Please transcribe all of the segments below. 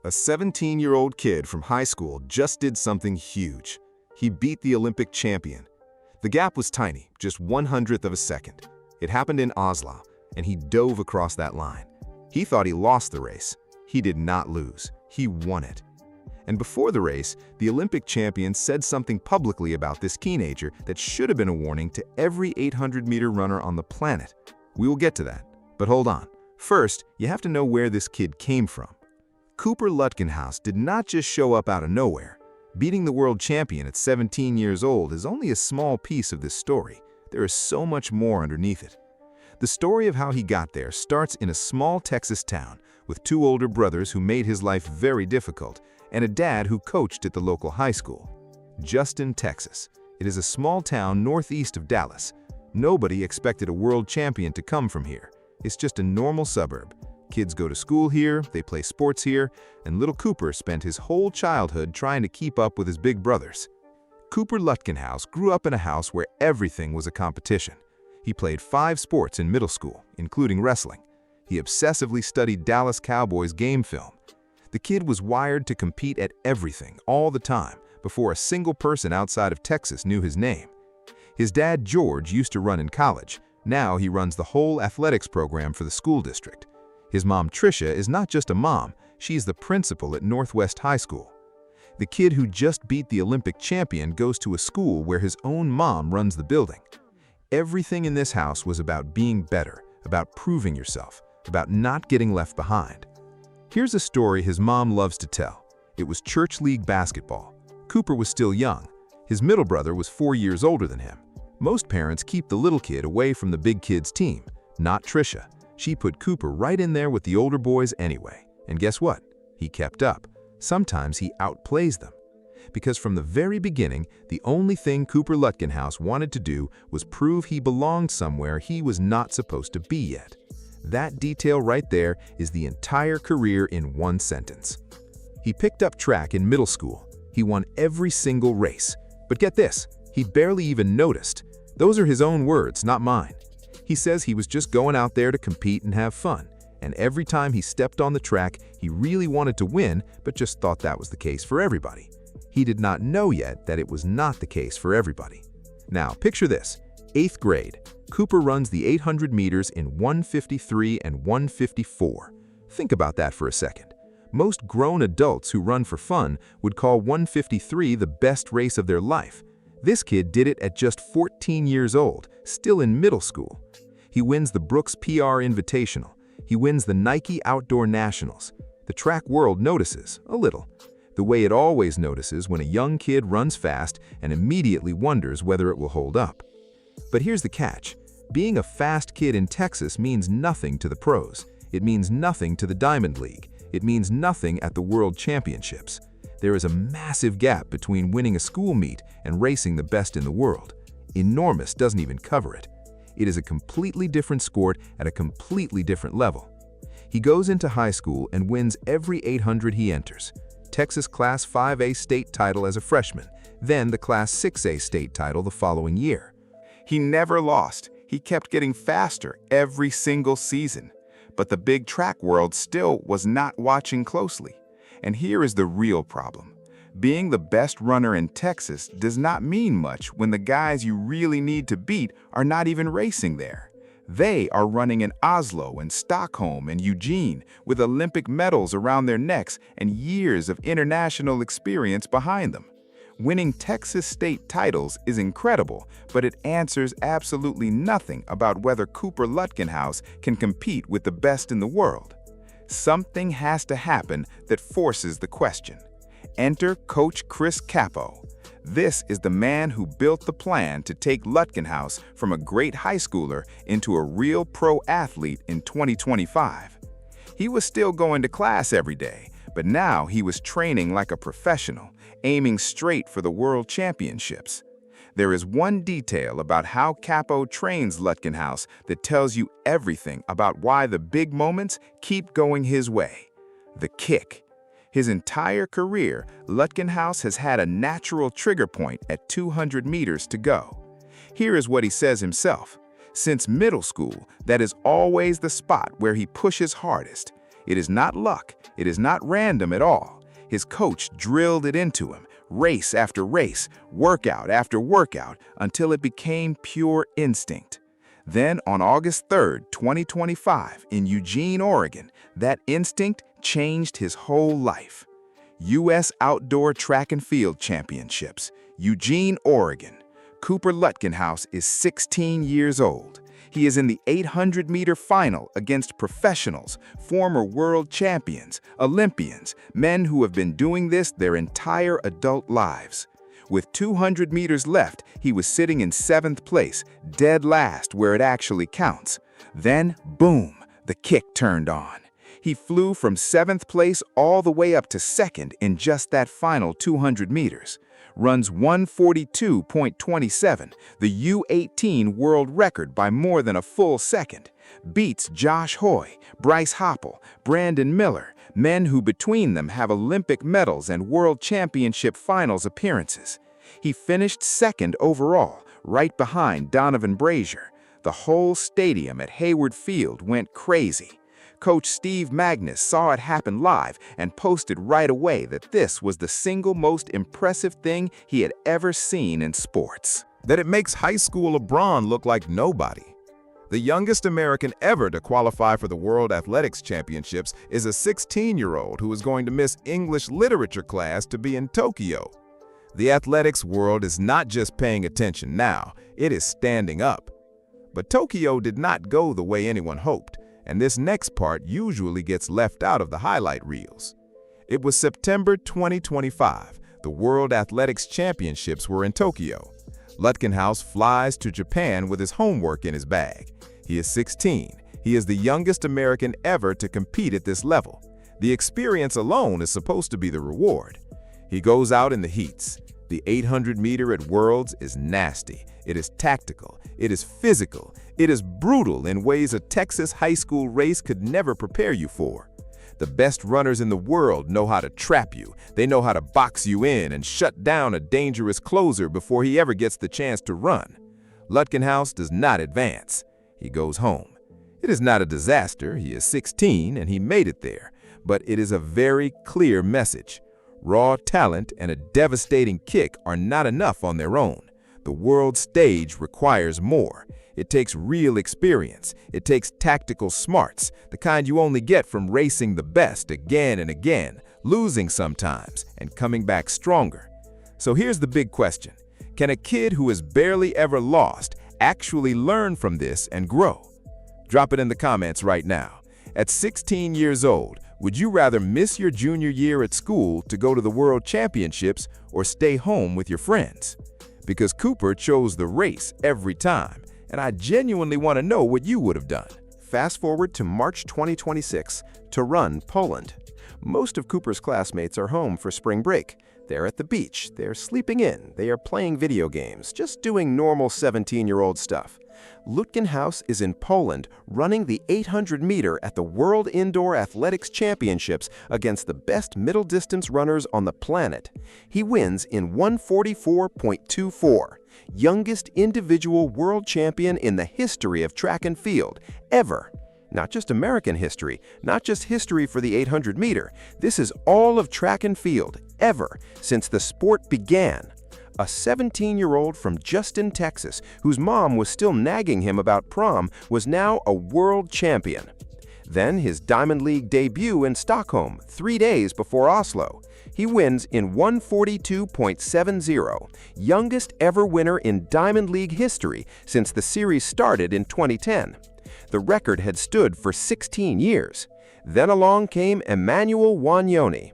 A 17-year-old kid from high school just did something huge. He beat the Olympic champion. The gap was tiny, just 1/100th of a second. It happened in Oslo, and he dove across that line. He thought he lost the race. He did not lose. He won it. And before the race, the Olympic champion said something publicly about this teenager that should have been a warning to every 800-meter runner on the planet. We will get to that. But hold on. First, you have to know where this kid came from. Cooper Lutkenhouse did not just show up out of nowhere. Beating the world champion at 17 years old is only a small piece of this story. There is so much more underneath it. The story of how he got there starts in a small Texas town with two older brothers who made his life very difficult and a dad who coached at the local high school. Justin, Texas. It is a small town northeast of Dallas. Nobody expected a world champion to come from here. It's just a normal suburb. Kids go to school here, they play sports here, and little Cooper spent his whole childhood trying to keep up with his big brothers. Cooper Lutkenhouse grew up in a house where everything was a competition. He played 5 sports in middle school, including wrestling. He obsessively studied Dallas Cowboys game film. The kid was wired to compete at everything, all the time, before a single person outside of Texas knew his name. His dad, George, used to run in college. Now he runs the whole athletics program for the school district. His mom, Tricia, is not just a mom, she's the principal at Northwest High School. The kid who just beat the Olympic champion goes to a school where his own mom runs the building. Everything in this house was about being better, about proving yourself, about not getting left behind. Here's a story his mom loves to tell. It was church league basketball. Cooper was still young. His middle brother was 4 years older than him. Most parents keep the little kid away from the big kid's team. Not Tricia. She put Cooper right in there with the older boys anyway. And guess what? He kept up. Sometimes he outplays them. Because from the very beginning, the only thing Cooper Lutkenhouse wanted to do was prove he belonged somewhere he was not supposed to be yet. That detail right there is the entire career in one sentence. He picked up track in middle school. He won every single race. But get this, he barely even noticed. Those are his own words, not mine. He says he was just going out there to compete and have fun, and every time he stepped on the track, he really wanted to win, but just thought that was the case for everybody. He did not know yet that it was not the case for everybody. Now, picture this. 8th grade. Cooper runs the 800 meters in 1:53 and 1:54. Think about that for a second. Most grown adults who run for fun would call 1:53 the best race of their life. This kid did it at just 14 years old, still in middle school. He wins the Brooks PR Invitational. He wins the Nike Outdoor Nationals. The track world notices, a little. The way it always notices when a young kid runs fast and immediately wonders whether it will hold up. But here's the catch. Being a fast kid in Texas means nothing to the pros. It means nothing to the Diamond League. It means nothing at the World Championships. There is a massive gap between winning a school meet and racing the best in the world. Enormous doesn't even cover it. It is a completely different sport at a completely different level. He goes into high school and wins every 800 he enters. Texas Class 5A state title as a freshman, then the Class 6A state title the following year. He never lost. He kept getting faster every single season. But the big track world still was not watching closely. And here is the real problem. Being the best runner in Texas does not mean much when the guys you really need to beat are not even racing there. They are running in Oslo and Stockholm and Eugene with Olympic medals around their necks and years of international experience behind them. Winning Texas state titles is incredible, but it answers absolutely nothing about whether Cooper Lutkenhouse can compete with the best in the world. Something has to happen that forces the question. Enter Coach Chris Capo. This is the man who built the plan to take Lutkenhouse from a great high schooler into a real pro athlete in 2025. He was still going to class every day, but now he was training like a professional, aiming straight for the World Championships. There is one detail about how Capo trains Lutkenhouse that tells you everything about why the big moments keep going his way. The kick. His entire career, Lutkenhouse has had a natural trigger point at 200 meters to go. Here is what he says himself. Since middle school, that is always the spot where he pushes hardest. It is not luck. It is not random at all. His coach drilled it into him, race after race, workout after workout, until it became pure instinct. Then on August 3rd, 2025, in Eugene, Oregon, that instinct changed his whole life. U.S. Outdoor Track and Field Championships, Eugene, Oregon. Cooper Lutkenhouse is 16 years old. He is in the 800-meter final against professionals, former world champions, Olympians, men who have been doing this their entire adult lives. With 200 meters left, he was sitting in 7th place, dead last where it actually counts. Then, boom, the kick turned on. He flew from 7th place all the way up to 2nd in just that final 200 meters. Runs 1:42.27, the U-18 world record by more than a full second. Beats Josh Hoy, Bryce Hoppel, Brandon Miller, men who between them have Olympic medals and World Championship Finals appearances. He finished 2nd overall, right behind Donovan Brazier. The whole stadium at Hayward Field went crazy. Coach Steve Magnus saw it happen live and posted right away that this was the single most impressive thing he had ever seen in sports. That it makes high school LeBron look like nobody. The youngest American ever to qualify for the World Athletics Championships is a 16-year-old who is going to miss English literature class to be in Tokyo. The athletics world is not just paying attention now, it is standing up. But Tokyo did not go the way anyone hoped, and this next part usually gets left out of the highlight reels. It was September 2025. The World Athletics Championships were in Tokyo. Lutkenhouse flies to Japan with his homework in his bag. He is 16. He is the youngest American ever to compete at this level. The experience alone is supposed to be the reward. He goes out in the heats. The 800-meter at Worlds is nasty. It is tactical. It is physical. It is brutal in ways a Texas high school race could never prepare you for. The best runners in the world know how to trap you. They know how to box you in and shut down a dangerous closer before he ever gets the chance to run. Lutkenhouse does not advance. He goes home. It is not a disaster. He is 16 and he made it there. But it is a very clear message. Raw talent and a devastating kick are not enough on their own. The world stage requires more. It takes real experience. It takes tactical smarts, the kind you only get from racing the best again and again, losing sometimes, and coming back stronger. So here's the big question. Can a kid who has barely ever lost actually learn from this and grow? Drop it in the comments right now. At 16 years old, would you rather miss your junior year at school to go to the World Championships or stay home with your friends? Because Cooper chose the race every time, and I genuinely want to know what you would have done. Fast forward to March 2026 to run Poland. Most of Cooper's classmates are home for spring break. They're at the beach, they're sleeping in, they are playing video games, just doing normal 17-year-old stuff. Lutkenhouse is in Poland running the 800-meter at the World Indoor Athletics Championships against the best middle-distance runners on the planet. He wins in 1:44.24, youngest individual world champion in the history of track and field, ever. Not just American history, not just history for the 800-meter. This is all of track and field, ever, since the sport began. A 17-year-old from Justin, Texas, whose mom was still nagging him about prom, was now a world champion. Then his Diamond League debut in Stockholm, 3 days before Oslo. He wins in 1:42.70, youngest ever winner in Diamond League history since the series started in 2010. The record had stood for 16 years. Then along came Emmanuel Wanyoni.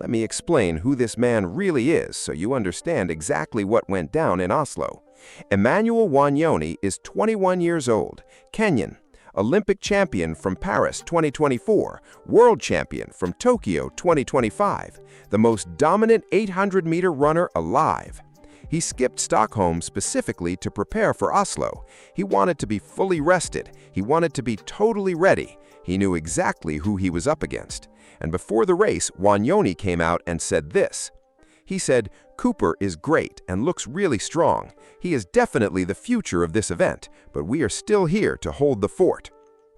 Let me explain who this man really is so you understand exactly what went down in Oslo. Emmanuel Wanyoni is 21 years old, Kenyan, Olympic champion from Paris 2024, world champion from Tokyo 2025, the most dominant 800-meter runner alive. He skipped Stockholm specifically to prepare for Oslo. He wanted to be fully rested. He wanted to be totally ready. He knew exactly who he was up against. And before the race, Wanyoni came out and said this. He said, "Cooper is great and looks really strong. He is definitely the future of this event, but we are still here to hold the fort."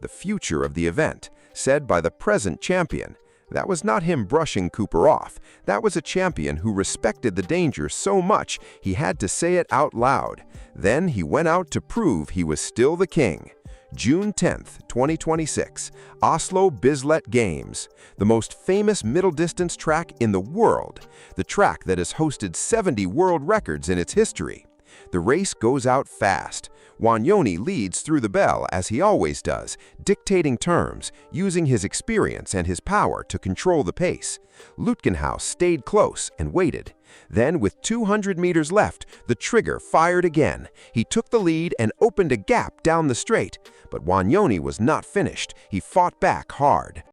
The future of the event. said by the present champion. That was not him brushing Cooper off. That was a champion who respected the danger so much he had to say it out loud. Then he went out to prove he was still the king. June 10th, 2026, Oslo Bislett Games, the most famous middle-distance track in the world, the track that has hosted 70 world records in its history. The race goes out fast. Wanyoni leads through the bell as he always does, dictating terms, using his experience and his power to control the pace. Lutkenhouse stayed close and waited. Then, with 200 meters left, the trigger fired again. He took the lead and opened a gap down the straight. But Wanyoni was not finished. He fought back hard.